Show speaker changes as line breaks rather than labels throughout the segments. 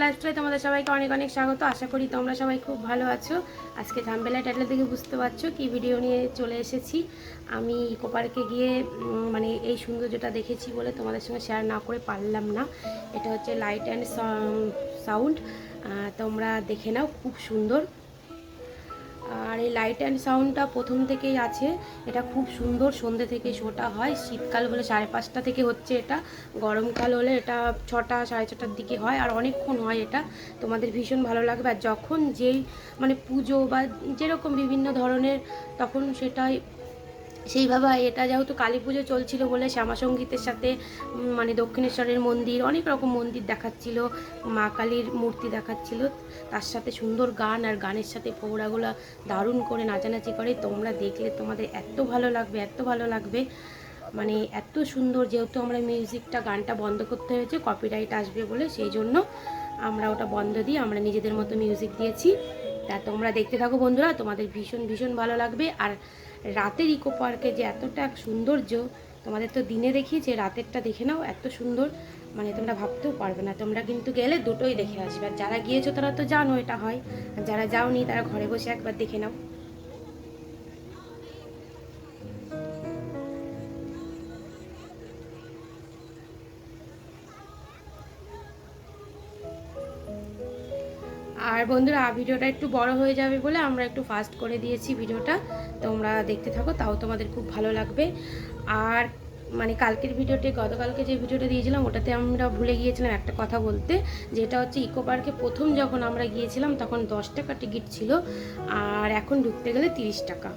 লাইফস্টাইলে তোমাদের সবাইকে অনেক অনেক স্বাগত। আশা করি তোমরা সবাই খুব ভালো আছো। আজকে থাম্বনেল টাইটেল থেকে বুঝতে পারছো কি ভিডিও নিয়ে চলে এসেছি। আমি ইকো পার্কে গিয়ে মানে এই সৌন্দর্যটা দেখেছি বলে তোমাদের সঙ্গে শেয়ার না করে পারলাম না। এটা হচ্ছে লাইট অ্যান্ড সাউন্ড, তোমরা দেখে নাও, খুব সুন্দর। আর এই লাইট অ্যান্ড সাউন্ডটা প্রথম থেকেই আছে, এটা খুব সুন্দর। সন্ধ্যে থেকে শোটা হয়, শীতকাল হলে 5:30 থেকে হচ্ছে এটা, গরমকাল হলে এটা 6টা 6:30টার দিকে হয়, আর অনেকক্ষণ হয় এটা। তোমাদের ভীষণ ভালো লাগবে। আর যখন যেই মানে পুজো বা যেরকম বিভিন্ন ধরনের, তখন সেটাই সেইভাবে এটা যেহেতু কালী পুজো চলছিল বলে শ্যামা সঙ্গীতের সাথে মানে দক্ষিণেশ্বরের মন্দির, অনেক রকম মন্দির দেখাচ্ছিল, মা কালীর মূর্তি দেখাচ্ছিল, তার সাথে সুন্দর গান, আর গানের সাথে ফোড়াগুলো দারুণ করে নাচানাচি করে। তোমরা দেখলে তোমাদের এত ভালো লাগবে, এত ভালো লাগবে, মানে এত সুন্দর। যেহেতু আমরা মিউজিকটা, গানটা বন্ধ করতে হয়েছে কপিরাইট আসবে বলে, সেই জন্য আমরা ওটা বন্ধ দিয়ে আমরা নিজেদের মতো মিউজিক দিয়েছি। তা তোমরা দেখতে থাকো বন্ধুরা, তোমাদের ভীষণ ভীষণ ভালো লাগবে। আর রাতের ইকো পার্কে যে এতটা সৌন্দর্য, তোমাদের তো দিনে দেখিয়েছে, রাতেরটা দেখে নাও, এত সুন্দর, মানে তোমরা ভাবতেও পারবে না। তোমরা কিন্তু গেলে দুটোই দেখে আসবে। আর যারা গিয়েছো তারা তো জানো এটা হয়, আর যারা যাওনি তারা ঘরে বসে একবার দেখে নাও। আর বন্ধুরা, ভিডিওটা একটু বড় হয়ে যাবে বলে আমরা একটু ফাস্ট করে দিয়েছি ভিডিওটা। তোমরা দেখতে থাকো, তাও তোমাদের খুব ভালো লাগবে। আর মানে কালকের ভিডিওতে, গতকালকে যে ভিডিওটা দিয়েছিলাম ওটাতে আমরা ভুলে গিয়েছিলাম একটা কথা বলতে, যেটা হচ্ছে ইকো পার্কে প্রথম যখন আমরা গিয়েছিলাম তখন 10 টাকা টিকিট ছিল, আর এখন ঢুকতে গেলে 30 টাকা।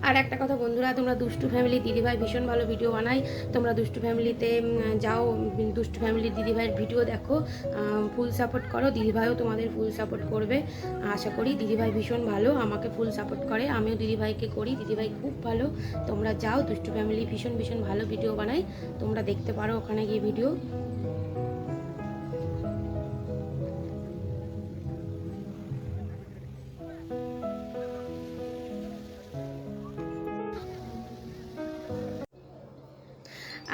আর একটা কথা বন্ধুরা, তোমরা দুষ্টু ফ্যামিলি দিদিভাই ভীষণ ভালো ভিডিও বানায়, তোমরা দুষ্টু ফ্যামিলিতে যাও, দুষ্টু ফ্যামিলি দিদিভাইয়ের ভিডিও দেখো, ফুল সাপোর্ট করো, দিদিভাইও তোমাদের ফুল সাপোর্ট করবে আশা করি। দিদিভাই ভীষণ ভালো, আমাকে ফুল সাপোর্ট করে, আমিও দিদিভাইকে করি, দিদিভাই খুব ভালো। তোমরা যাও, দুষ্টু ফ্যামিলি ভীষণ ভীষণ ভালো ভিডিও বানায়, তোমরা দেখতে পারো ওখানে গিয়ে ভিডিও।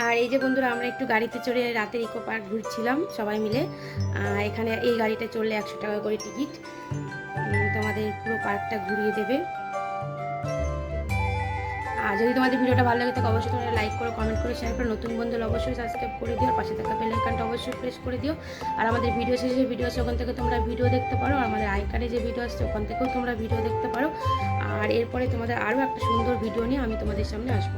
আর এই যে বন্ধুরা, আমরা একটু গাড়িতে চড়ে রাতের ইকো পার্ক ঘুরছিলাম সবাই মিলে। এখানে এই গাড়িটা চললে 100 টাকা করে টিকিট, তোমাদের পুরো পার্কটা ঘুরিয়ে দেবে। আর যদি তোমাদের ভিডিওটা ভালো লাগে তাহলে অবশ্যই তোমরা লাইক করো, কমেন্ট করে, শেয়ার করো। নতুন বন্ধুরা অবশ্যই সাবস্ক্রাইব করে দিও, পাশে থাকা বেল আইকনটা অবশ্যই প্রেস করে দিও। আর আমাদের ভিডিও শেষে ভিডিও আছে, ওখান থেকে তোমরা ভিডিও দেখতে পারো। আর আমাদের আই কার্ডে যে ভিডিও আসছে ওখান থেকেও তোমরা ভিডিও দেখতে পারো। আর এরপরে তোমাদের আরও একটা সুন্দর ভিডিও নিয়ে আমি তোমাদের সামনে আসবো।